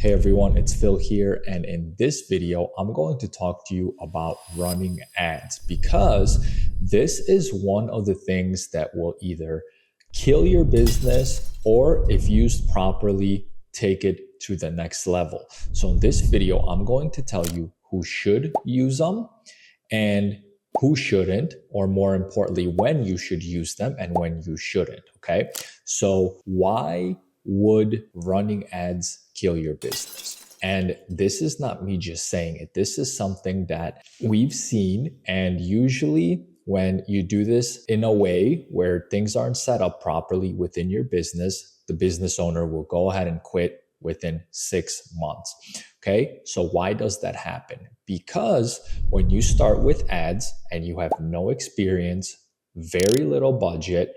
Hey everyone, it's Phil here, and in this video, I'm going to talk to you about running ads because this is one of the things that will either kill your business or, if used properly, take it to the next level. So in this video, I'm going to tell you who should use them and who shouldn't, or more importantly, when you should use them and when you shouldn't. Okay. So, why would running ads kill your business? And this is not me just saying it. This is something that we've seen. And usually, when you do this in a way where things aren't set up properly within your business, the business owner will go ahead and quit within 6 months. Okay, so why does that happen? Because when you start with ads and you have no experience, very little budget,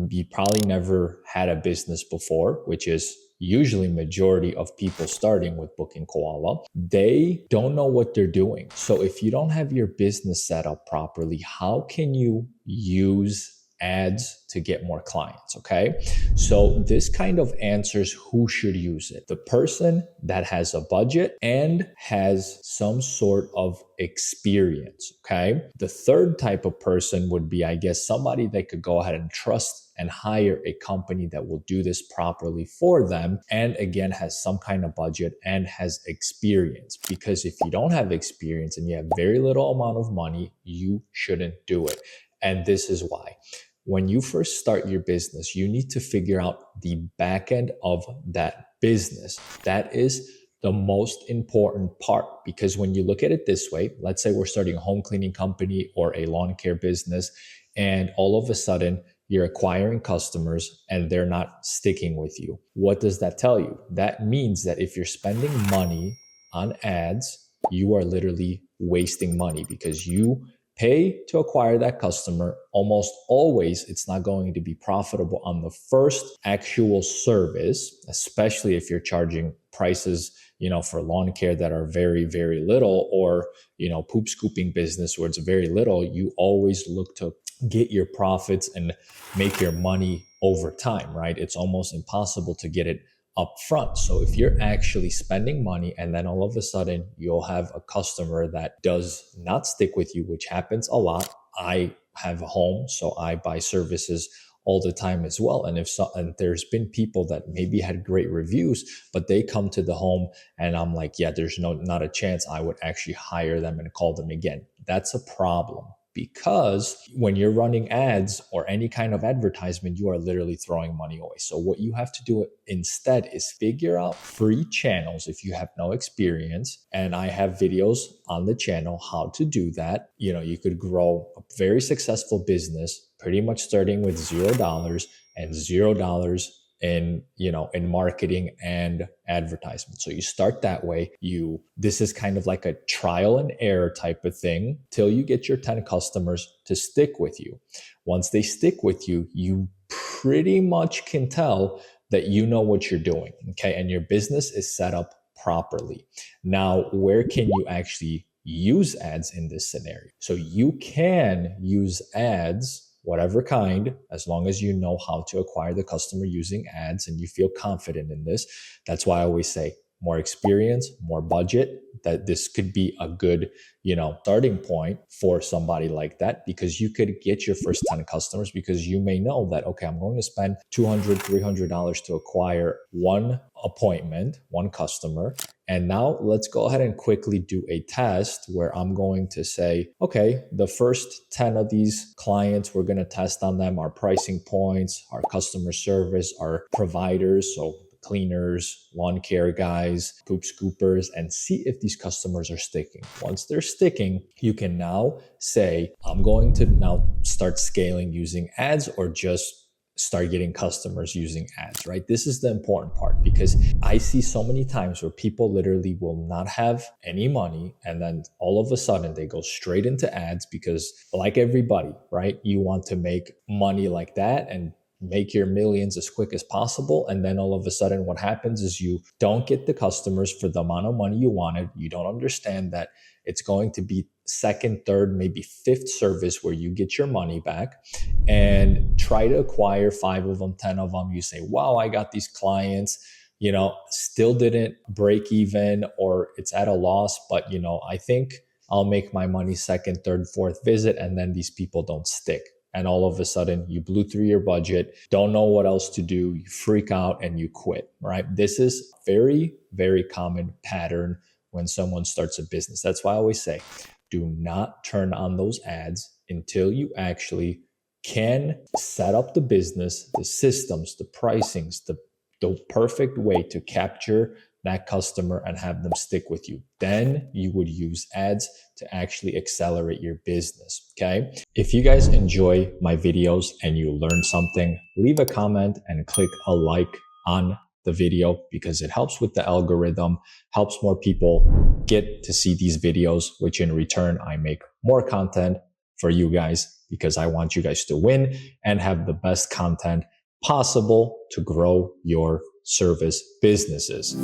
you probably never had a business before, which is usually majority of people starting with Booking Koala, they don't know what they're doing. So if you don't have your business set up properly, how can you use ads to get more clients? Okay, so this kind of answers who should use it. The person that has a budget and has some sort of experience. Okay, the third type of person would be, I guess, somebody that could go ahead and trust and hire a company that will do this properly for them, and again has some kind of budget and has experience. Because if you don't have experience and you have very little amount of money, you shouldn't do it. And this is why. When you first start your business, you need to figure out the back end of that business. That is the most important part, because when you look at it this way, let's say we're starting a home cleaning company or a lawn care business, and all of a sudden you're acquiring customers and they're not sticking with you. What does that tell you? That means that if you're spending money on ads, you are literally wasting money, because you pay to acquire that customer. Almost always, it's not going to be profitable on the first actual service, especially if you're charging prices, for lawn care that are very, very little, or, poop scooping business where it's very little. You always look to get your profits and make your money over time, right? It's almost impossible to get it up front. So if you're actually spending money and then all of a sudden you'll have a customer that does not stick with you, which happens a lot. I have a home, so I buy services all the time as well. And and there's been people that maybe had great reviews, but they come to the home and I'm like, yeah, there's not a chance I would actually hire them and call them again. That's a problem. Because when you're running ads or any kind of advertisement, you are literally throwing money away. So what you have to do instead is figure out free channels if you have no experience. And I have videos on the channel how to do that. You could grow a very successful business pretty much starting with $0 and $0 in marketing and advertisement. So you start that way. This is kind of like a trial and error type of thing till you get your 10 customers to stick with you. Once they stick with you, you pretty much can tell that you know what you're doing. Okay, and your business is set up properly. Now, where can you actually use ads in this scenario? So you can use ads, whatever kind, as long as you know how to acquire the customer using ads and you feel confident in this. That's why I always say more experience, more budget, that this could be a good, starting point for somebody like that, because you could get your first 10 customers, because you may know that, okay, I'm going to spend $200, $300 to acquire one appointment, one customer. And now let's go ahead and quickly do a test where I'm going to say, okay, the first 10 of these clients, we're going to test on them, our pricing points, our customer service, our providers. So cleaners, lawn care guys, poop scoopers, and see if these customers are sticking. Once they're sticking, you can now say, I'm going to now start scaling using ads, or just start getting customers using ads, right? This is the important part, because I see so many times where people literally will not have any money, and then all of a sudden they go straight into ads, because like everybody, right? You want to make money like that and make your millions as quick as possible. And then all of a sudden what happens is you don't get the customers for the amount of money you wanted. You don't understand that it's going to be second, third, maybe fifth service where you get your money back, and try to acquire 5 of them, 10 of them. You say, wow, I got these clients. still didn't break even or it's at a loss, but I think I'll make my money second, third, fourth visit, and then these people don't stick. And all of a sudden, you blew through your budget, don't know what else to do, you freak out and you quit, right? This is a very, very common pattern when someone starts a business. That's why I always say, do not turn on those ads until you actually can set up the business, the systems, the pricings, the perfect way to capture that customer and have them stick with you. Then you would use ads to actually accelerate your business. Okay. If you guys enjoy my videos and you learn something, leave a comment and click a like on the video because it helps with the algorithm, helps more people get to see these videos, which in return, I make more content for you guys because I want you guys to win and have the best content possible to grow your service businesses.